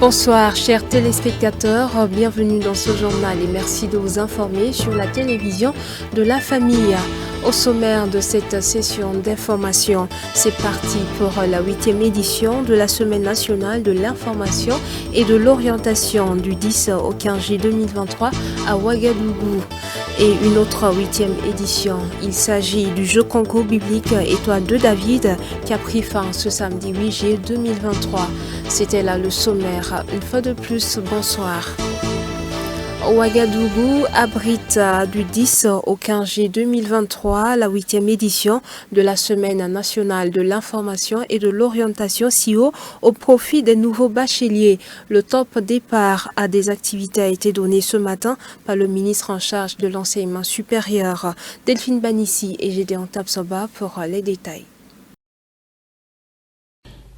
Bonsoir chers téléspectateurs, bienvenue dans ce journal et merci de vous informer sur la télévision de la famille. Au sommaire de cette session d'information, c'est parti pour la 8e édition de la Semaine nationale de l'information et de l'orientation du 10 au 15 juillet 2023 à Ouagadougou. Et une autre 8e édition. Il s'agit du jeu concours biblique Étoile de David qui a pris fin ce samedi 8 juillet 2023. C'était là le sommaire. Une fois de plus, bonsoir. Ouagadougou abrite du 10 au 15 juillet 2023 la 8e édition de la Semaine nationale de l'information et de l'orientation CIO au profit des nouveaux bacheliers. Le top départ à des activités a été donné ce matin par le ministre en charge de l'enseignement supérieur, Delphine Banissi et Gédéon Tapsoba pour les détails.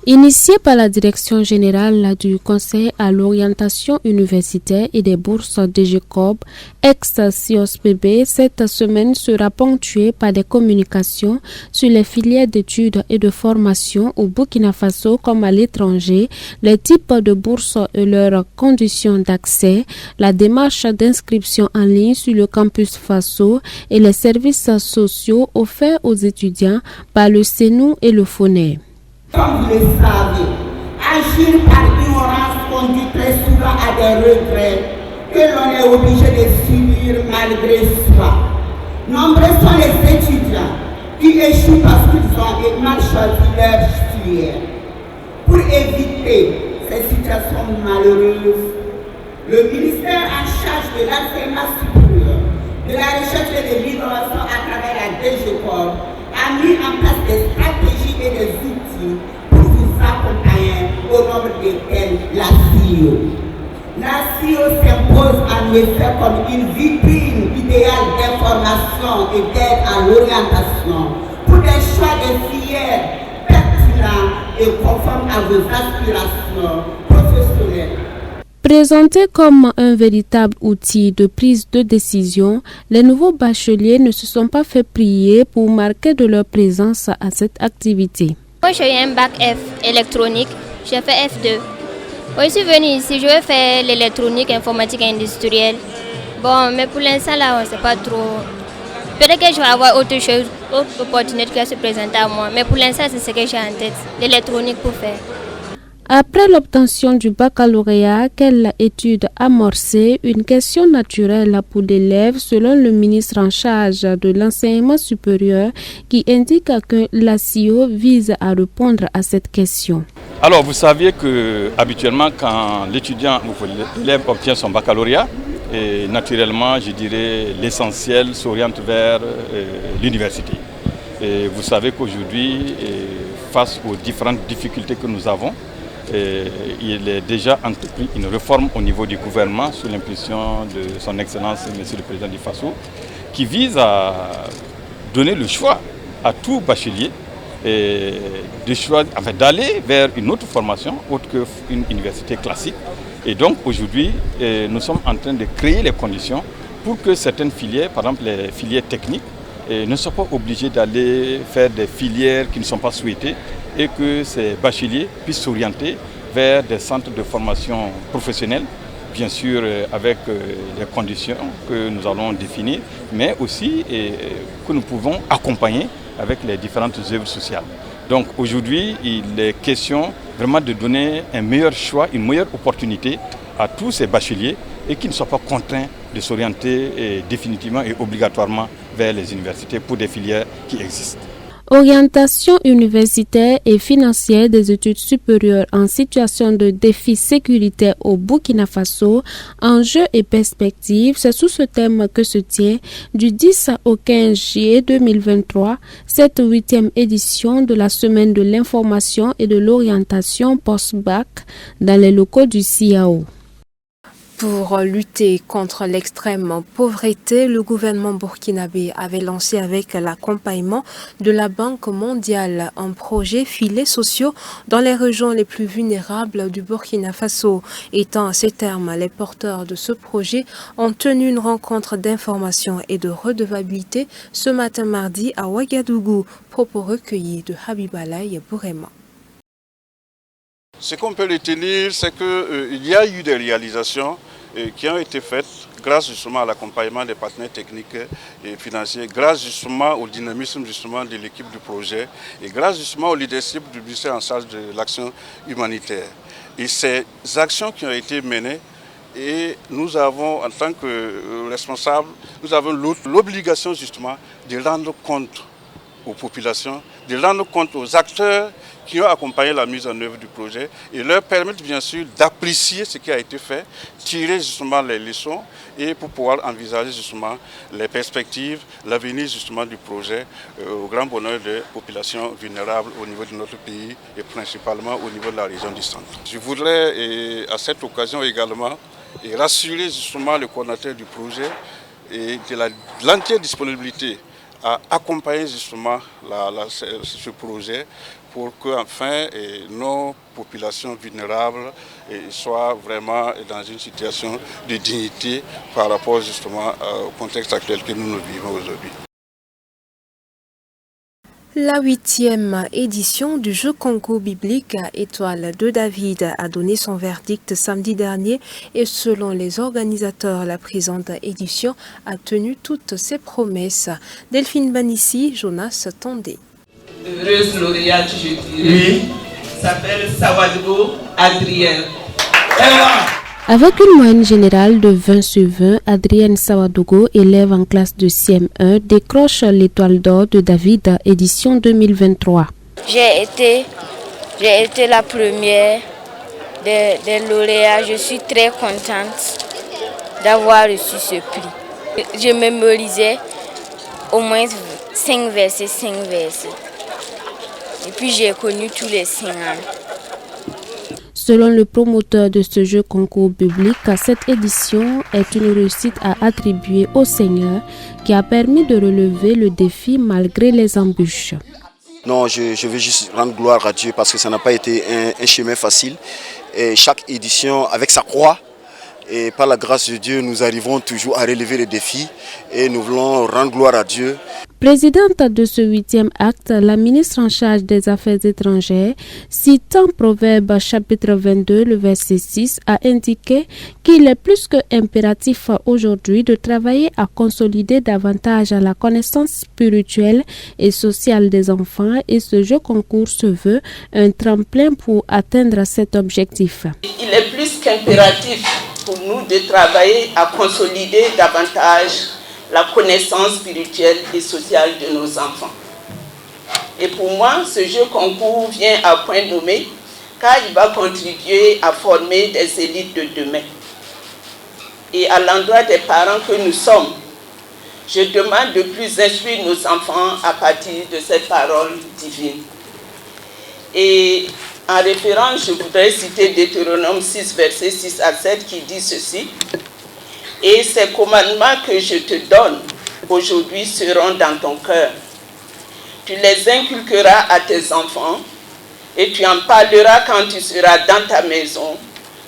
Initié par la Direction générale du Conseil à l'orientation universitaire et des bourses DGCOB, ex-CIOSPB, cette semaine sera ponctuée par des communications sur les filières d'études et de formation au Burkina Faso comme à l'étranger, les types de bourses et leurs conditions d'accès, la démarche d'inscription en ligne sur le campus Faso et les services sociaux offerts aux étudiants par le CENU et le FONER. Comme vous le savez, agir par ignorance conduit très souvent à des regrets que l'on est obligé de subir malgré soi. Nombreux sont les étudiants qui échouent parce qu'ils ont mal choisi leur filière. Pour éviter ces situations malheureuses, le ministère en charge de l'enseignement supérieur, de la recherche et de l'innovation à travers la DGCOB a mis en place des stratégies et des outils pour vous accompagner au nombre desquels la CIO. La CIO s'impose en effet comme une vitrine idéale d'information et d'aide à l'orientation pour des choix de filières pertinents et conformes à vos aspirations professionnelles. Présentés comme un véritable outil de prise de décision, les nouveaux bacheliers ne se sont pas fait prier pour marquer de leur présence à cette activité. Moi, j'ai eu un bac F électronique, j'ai fait F2. Moi, je suis venue ici, je vais faire l'électronique, informatique et industrielle. Bon, mais pour l'instant, là, on ne sait pas trop. Peut-être que je vais avoir autre chose, autre opportunité qui va se présenter à moi. Mais pour l'instant, c'est ce que j'ai en tête, l'électronique pour faire. Après l'obtention du baccalauréat, quelle étude amorcer? Une question naturelle pour l'élève selon le ministre en charge de l'enseignement supérieur qui indique que la CIO vise à répondre à cette question. Alors vous saviez que habituellement quand l'élève obtient son baccalauréat, et naturellement je dirais l'essentiel s'oriente vers l'université. Et vous savez qu'aujourd'hui, face aux différentes difficultés que nous avons, il est déjà entrepris une réforme au niveau du gouvernement sous l'impulsion de son Excellence, Monsieur le Président du Faso, qui vise à donner le choix à tout bachelier d'aller vers une autre formation autre qu'une université classique. Et donc aujourd'hui, nous sommes en train de créer les conditions pour que certaines filières, par exemple les filières techniques, ne soient pas obligées d'aller faire des filières qui ne sont pas souhaitées et que ces bacheliers puissent s'orienter vers des centres de formation professionnelle, bien sûr avec les conditions que nous allons définir, mais aussi que nous pouvons accompagner avec les différentes œuvres sociales. Donc aujourd'hui, il est question vraiment de donner un meilleur choix, une meilleure opportunité à tous ces bacheliers et qui ne soient pas contraints de s'orienter définitivement et obligatoirement vers les universités pour des filières qui existent. Orientation universitaire et financière des études supérieures en situation de défi sécuritaire au Burkina Faso, enjeux et perspectives, c'est sous ce thème que se tient du 10 au 15 juillet 2023 cette 8e édition de la Semaine de l'information et de l'orientation post-bac dans les locaux du CIAO. Pour lutter contre l'extrême pauvreté, le gouvernement burkinabé avait lancé avec l'accompagnement de la Banque mondiale un projet filets sociaux dans les régions les plus vulnérables du Burkina Faso. Étant à ces termes, les porteurs de ce projet ont tenu une rencontre d'information et de redevabilité ce matin mardi à Ouagadougou, propos recueillis de Habibalaï Bourema. Ce qu'on peut retenir, c'est qu'il y a eu des réalisations qui ont été faites grâce justement à l'accompagnement des partenaires techniques et financiers, grâce justement au dynamisme justement de l'équipe du projet et grâce justement au leadership du ministère en charge de l'action humanitaire. Et ces actions qui ont été menées, et nous avons, en tant que responsables, nous avons l'obligation justement de rendre compte aux populations, de rendre compte aux acteurs qui ont accompagné la mise en œuvre du projet et leur permettre bien sûr d'apprécier ce qui a été fait, tirer justement les leçons et pour pouvoir envisager justement les perspectives, l'avenir justement du projet au grand bonheur des populations vulnérables au niveau de notre pays et principalement au niveau de la région du centre. Je voudrais à cette occasion également rassurer justement le coordinateur du projet et de l'entière disponibilité à accompagner justement ce projet pour que enfin nos populations vulnérables soient vraiment dans une situation de dignité par rapport justement au contexte actuel que nous vivons aujourd'hui. La 8e édition du jeu concours biblique Étoile de David a donné son verdict samedi dernier et selon les organisateurs, la présente édition a tenu toutes ses promesses. Delphine Banissi, Jonas Tondé. Heureuse lauréate, je dirais, s'appelle Sawadogo Adrienne. Avec une moyenne générale de 20 sur 20, Adrienne Sawadogo, élève en classe de CM1, décroche l'étoile d'or de David édition 2023. J'ai été la première des lauréats. Je suis très contente d'avoir reçu ce prix. Je mémorisais au moins 5 versets. Et puis j'ai connu tous les 5 ans. Selon le promoteur de ce jeu concours biblique, cette édition est une réussite à attribuer au Seigneur qui a permis de relever le défi malgré les embûches. Non, je veux juste rendre gloire à Dieu parce que ça n'a pas été un chemin facile. Et chaque édition avec sa croix. Et par la grâce de Dieu, nous arrivons toujours à relever les défis et nous voulons rendre gloire à Dieu. Présidente de ce 8e acte, la ministre en charge des Affaires étrangères, citant Proverbe chapitre 22, le verset 6, a indiqué qu'il est plus que impératif aujourd'hui de travailler à consolider davantage la connaissance spirituelle et sociale des enfants et ce jeu concours se veut un tremplin pour atteindre cet objectif. Il est plus qu'impératif pour nous de travailler à consolider davantage la connaissance spirituelle et sociale de nos enfants. Et pour moi, ce jeu concours vient à point nommé car il va contribuer à former des élites de demain. Et à l'endroit des parents que nous sommes, je demande de plus instruire nos enfants à partir de cette parole divine. Et en référence, je voudrais citer Deutéronome 6, versets 6 à 7 qui dit ceci. Et ces commandements que je te donne aujourd'hui seront dans ton cœur. Tu les inculqueras à tes enfants et tu en parleras quand tu seras dans ta maison,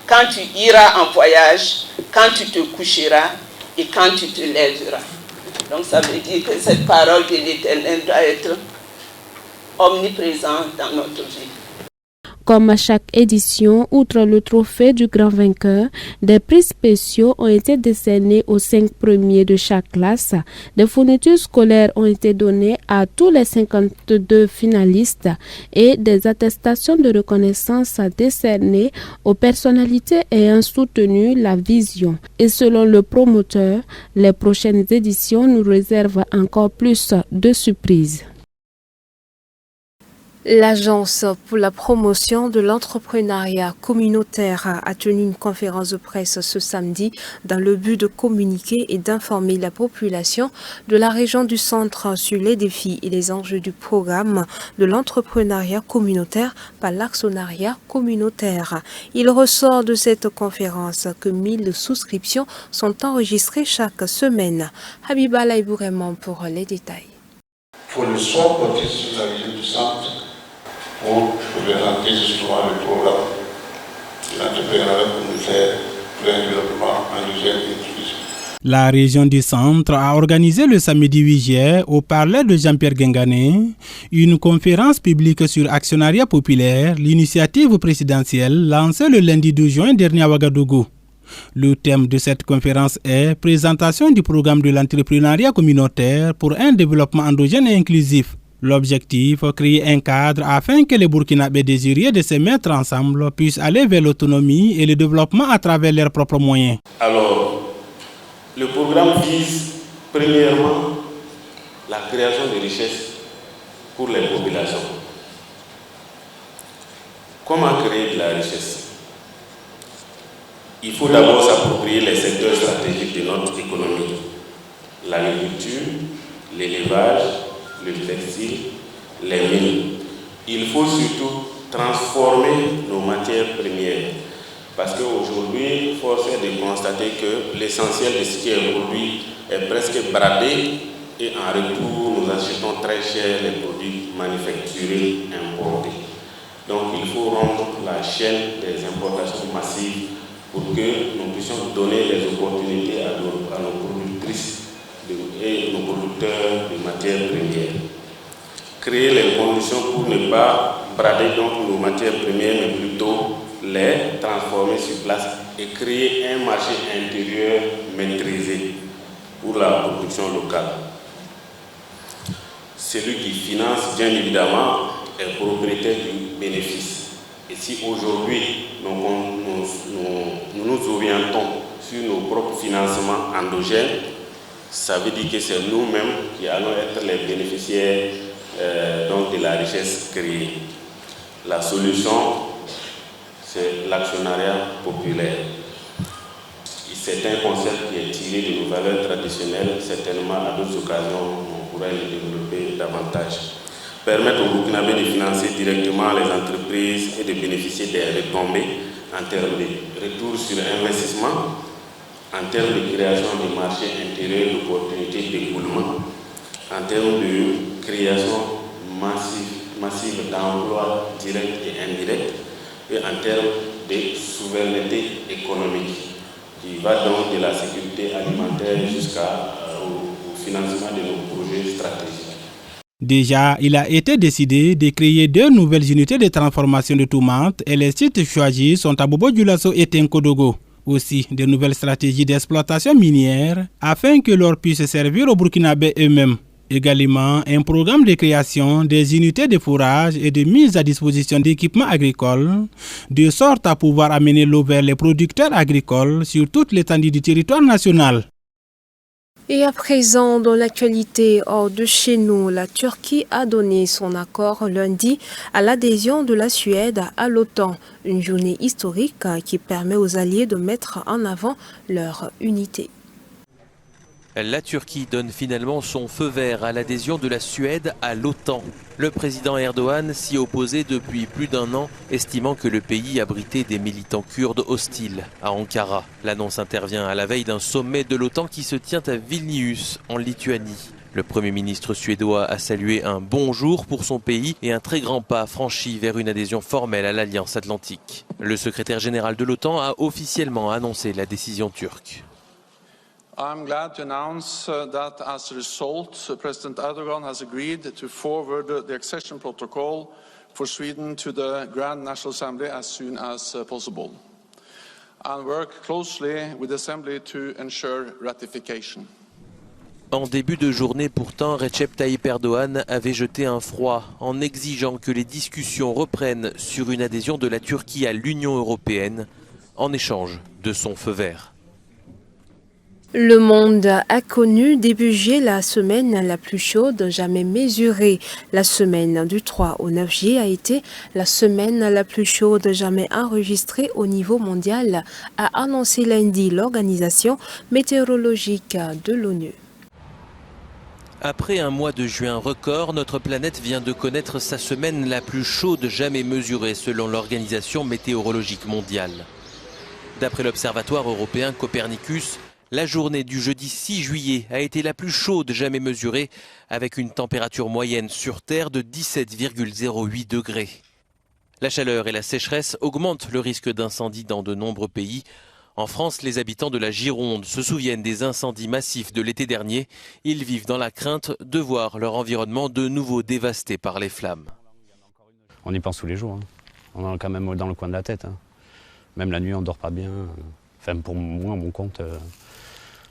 quand tu iras en voyage, quand tu te coucheras et quand tu te lèveras. Donc ça veut dire que cette parole de l'Éternel doit être omniprésente dans notre vie. Comme à chaque édition, outre le trophée du grand vainqueur, des prix spéciaux ont été décernés aux 5 premiers de chaque classe. Des fournitures scolaires ont été données à tous les 52 finalistes et des attestations de reconnaissance décernées aux personnalités ayant soutenu la vision. Et selon le promoteur, les prochaines éditions nous réservent encore plus de surprises. L'Agence pour la promotion de l'entrepreneuriat communautaire a tenu une conférence de presse ce samedi dans le but de communiquer et d'informer la population de la région du centre sur les défis et les enjeux du programme de l'entrepreneuriat communautaire par l'actionnariat communautaire. Il ressort de cette conférence que 1000 souscriptions sont enregistrées chaque semaine. Habiba Laïbouremon pour les détails. Pour le soir porté sur la région du centre, pour présenter justement le programme de l'entrepreneuriat communautaire pour un développement endogène et inclusif. La région du Centre a organisé le samedi 8 juillet au Palais de Jean-Pierre Guingané une conférence publique sur actionnariat populaire, l'initiative présidentielle lancée le lundi 12 juin dernier à Ouagadougou. Le thème de cette conférence est « Présentation du programme de l'entrepreneuriat communautaire pour un développement endogène et inclusif ». L'objectif, créer un cadre afin que les Burkinabés désireux de se mettre ensemble puissent aller vers l'autonomie et le développement à travers leurs propres moyens. Alors, le programme vise premièrement la création de richesses pour les populations. Comment créer de la richesse? Il faut d'abord s'approprier les secteurs stratégiques de notre économie. L'agriculture, l'élevage, le textile, les mines. Il faut surtout transformer nos matières premières. Parce qu'aujourd'hui, force est de constater que l'essentiel de ce qui est produit est presque bradé et en retour, nous achetons très cher les produits manufacturés importés. Donc il faut rendre la chaîne des importations massives pour que nous puissions donner les opportunités à nos productrices et nos producteurs de matières premières. Créer les conditions pour ne pas brader donc nos matières premières, mais plutôt les transformer sur place et créer un marché intérieur maîtrisé pour la production locale. Celui qui finance, bien évidemment, est propriétaire du bénéfice. Et si aujourd'hui nous nous orientons sur nos propres financements endogènes, ça veut dire que c'est nous-mêmes qui allons être les bénéficiaires donc de la richesse créée. La solution, c'est l'actionnariat populaire. C'est un concept qui est tiré de nos valeurs traditionnelles. Certainement, à d'autres occasions, on pourrait le développer davantage. Permettre aux Burkinabés de financer directement les entreprises et de bénéficier des retombées en termes de retour sur investissement, en termes de création de marchés intérieurs, d'opportunités d'écoulement, en termes de création massive d'emplois directs et indirects, et en termes de souveraineté économique, qui va donc de la sécurité alimentaire jusqu'au financement de nos projets stratégiques. Déjà, il a été décidé de créer 2 nouvelles unités de transformation de tomates et les sites choisis sont à Bobo-Dioulasso et Tenkodogo. Aussi, de nouvelles stratégies d'exploitation minière afin que l'or puisse servir aux Burkinabés eux-mêmes. Également, un programme de création des unités de fourrage et de mise à disposition d'équipements agricoles, de sorte à pouvoir amener l'eau vers les producteurs agricoles sur toute l'étendue du territoire national. Et à présent, dans l'actualité hors de chez nous, la Turquie a donné son accord lundi à l'adhésion de la Suède à l'OTAN, une journée historique qui permet aux alliés de mettre en avant leur unité. La Turquie donne finalement son feu vert à l'adhésion de la Suède à l'OTAN. Le président Erdogan s'y opposait depuis plus d'1 an, estimant que le pays abritait des militants kurdes hostiles à Ankara. L'annonce intervient à la veille d'un sommet de l'OTAN qui se tient à Vilnius, en Lituanie. Le Premier ministre suédois a salué un bon jour pour son pays et un très grand pas franchi vers une adhésion formelle à l'Alliance Atlantique. Le secrétaire général de l'OTAN a officiellement annoncé la décision turque. I'm glad to announce that as a result, President Erdogan has agreed to forward the accession protocol for Sweden to the Grand National Assembly as soon as possible and work closely with the Assembly to ensure ratification. En début de journée pourtant, Recep Tayyip Erdogan avait jeté un froid en exigeant que les discussions reprennent sur une adhésion de la Turquie à l'Union européenne en échange de son feu vert. Le monde a connu début juillet la semaine la plus chaude jamais mesurée. La semaine du 3 au 9 juillet a été la semaine la plus chaude jamais enregistrée au niveau mondial, a annoncé lundi l'Organisation météorologique de l'ONU. Après un mois de juin record, notre planète vient de connaître sa semaine la plus chaude jamais mesurée selon l'Organisation météorologique mondiale. D'après l'Observatoire européen Copernicus, la journée du jeudi 6 juillet a été la plus chaude jamais mesurée, avec une température moyenne sur Terre de 17,08 degrés. La chaleur et la sécheresse augmentent le risque d'incendie dans de nombreux pays, En France, les habitants de la Gironde se souviennent des incendies massifs de l'été dernier. Ils vivent dans la crainte de voir leur environnement de nouveau dévasté par les flammes. On y pense tous les jours, hein. On en a quand même dans le coin de la tête, hein. Même la nuit, on ne dort pas bien. Enfin, pour moi, mon compte,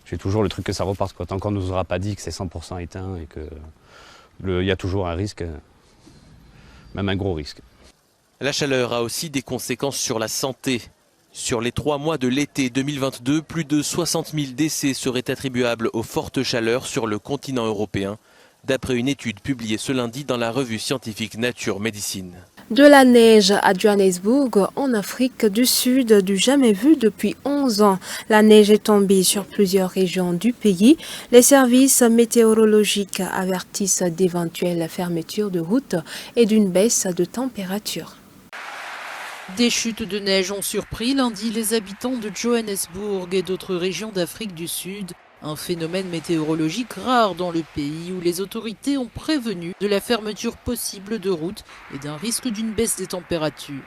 j'ai toujours le truc que ça reparte, quoi. Tant qu'on ne nous aura pas dit que c'est 100% éteint et qu'il y a toujours un risque, même un gros risque. La chaleur a aussi des conséquences sur la santé. Sur les 3 mois de l'été 2022, plus de 60 000 décès seraient attribuables aux fortes chaleurs sur le continent européen, d'après une étude publiée ce lundi dans la revue scientifique Nature Médecine. De la neige à Johannesburg, en Afrique du Sud, du jamais vu depuis 11 ans. La neige est tombée sur plusieurs régions du pays. Les services météorologiques avertissent d'éventuelles fermetures de routes et d'une baisse de température. Des chutes de neige ont surpris lundi les habitants de Johannesburg et d'autres régions d'Afrique du Sud. Un phénomène météorologique rare dans le pays où les autorités ont prévenu de la fermeture possible de routes et d'un risque d'une baisse des températures.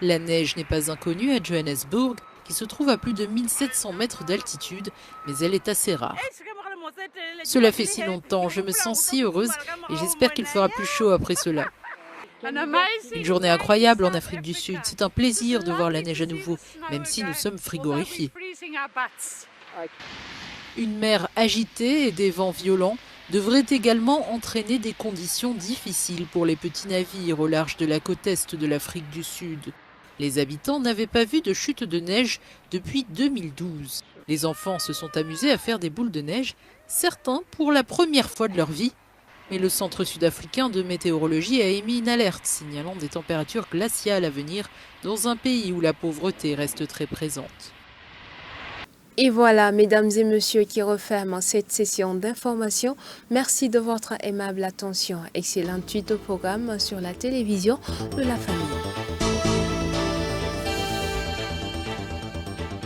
La neige n'est pas inconnue à Johannesburg, qui se trouve à plus de 1700 mètres d'altitude, mais elle est assez rare. Cela fait si longtemps, je me sens si heureuse et j'espère qu'il fera plus chaud après cela. Une journée incroyable en Afrique du Sud. C'est un plaisir de voir la neige à nouveau, même si nous sommes frigorifiés. Une mer agitée et des vents violents devraient également entraîner des conditions difficiles pour les petits navires au large de la côte est de l'Afrique du Sud. Les habitants n'avaient pas vu de chute de neige depuis 2012. Les enfants se sont amusés à faire des boules de neige, certains pour la première fois de leur vie. Mais le Centre sud-africain de météorologie a émis une alerte signalant des températures glaciales à venir dans un pays où la pauvreté reste très présente. Et voilà, mesdames et messieurs, qui referme cette session d'information. Merci de votre aimable attention. Excellente suite au programme sur la télévision de la famille.